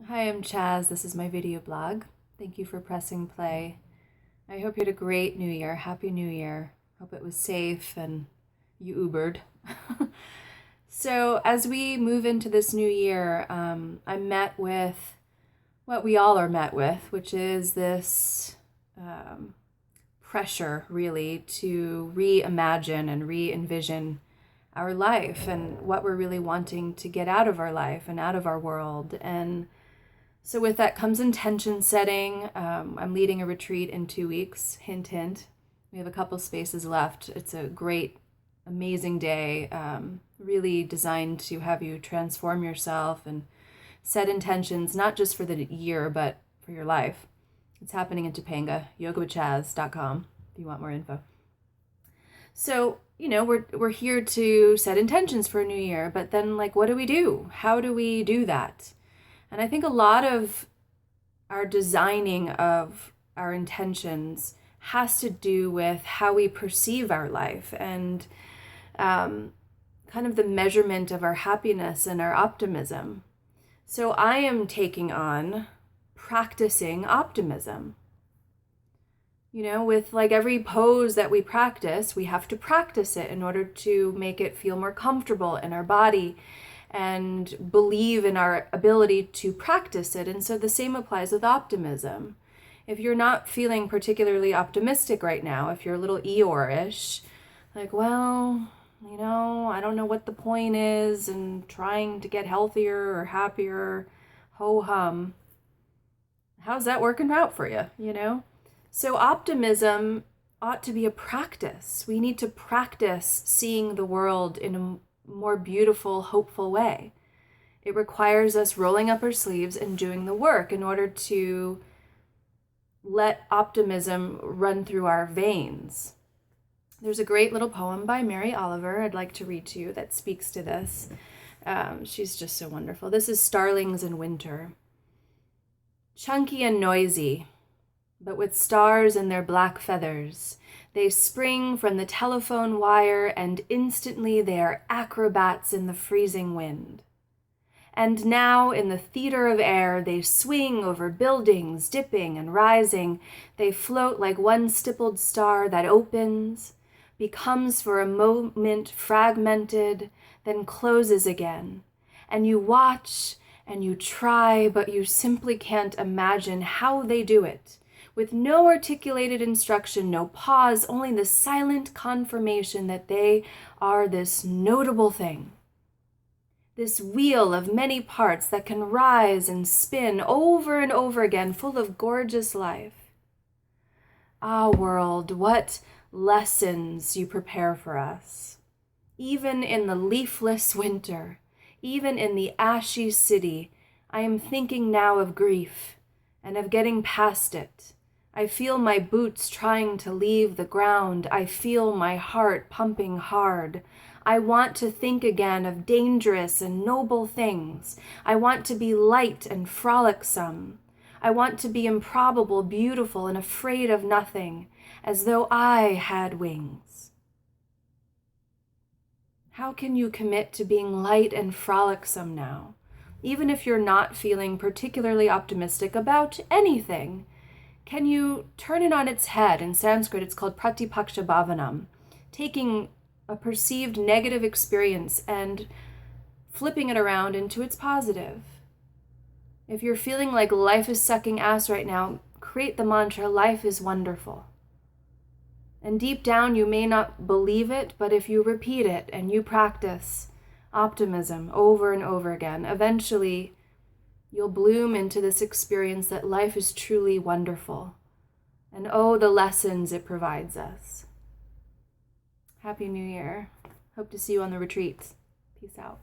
Hi, I'm Chaz. This is my video blog. Thank you for pressing play. I hope you had a great New Year. Happy New Year. Hope it was safe and you Ubered. So, as we move into this new year, I'm met with what we all are met with, which is this pressure, really, to reimagine and re envision our life and what we're really wanting to get out of our life and out of our world. And so with that comes intention setting. I'm leading a retreat in 2 weeks. Hint, hint. We have a couple spaces left. It's a great, amazing day, really designed to have you transform yourself and set intentions, not just for the year, but for your life. It's happening in Topanga, yogawithchaz.com, if you want more info. So, we're here to set intentions for a new year, but then, what do we do? How do we do that? And I think a lot of our designing of our intentions has to do with how we perceive our life and kind of the measurement of our happiness and our optimism. So I am taking on practicing optimism. With every pose that we practice, we have to practice it in order to make it feel more comfortable in our body and believe in our ability to practice it. And so the same applies with optimism. If you're not feeling particularly optimistic right now, if you're a little Eeyore-ish, I don't know what the point is in trying to get healthier or happier, ho-hum. How's that working out for you? So optimism ought to be a practice. We need to practice seeing the world in a more beautiful, hopeful way. It requires us rolling up our sleeves and doing the work in order to let optimism run through our veins. There's a great little poem by Mary Oliver I'd like to read to you that speaks to this. She's just so wonderful. This is Starlings in Winter. Chunky and noisy, but with stars in their black feathers, they spring from the telephone wire, and instantly they are acrobats in the freezing wind. And now, in the theater of air, they swing over buildings, dipping and rising. They float like one stippled star that opens, becomes for a moment fragmented, then closes again. And you watch and you try, but you simply can't imagine how they do it. With no articulated instruction, no pause, only the silent confirmation that they are this notable thing. This wheel of many parts that can rise and spin over and over again, full of gorgeous life. Ah, world, what lessons you prepare for us. Even in the leafless winter, even in the ashy city, I am thinking now of grief and of getting past it. I feel my boots trying to leave the ground. I feel my heart pumping hard. I want to think again of dangerous and noble things. I want to be light and frolicsome. I want to be improbable, beautiful, and afraid of nothing, as though I had wings. How can you commit to being light and frolicsome now, even if you're not feeling particularly optimistic about anything? Can you turn it on its head? In Sanskrit, it's called pratipaksha bhavanam, taking a perceived negative experience and flipping it around into its positive. If you're feeling like life is sucking ass right now, create the mantra, life is wonderful. And deep down, you may not believe it, but if you repeat it and you practice optimism over and over again, eventually you'll bloom into this experience that life is truly wonderful. And oh, the lessons it provides us. Happy New Year. Hope to see you on the retreats. Peace out.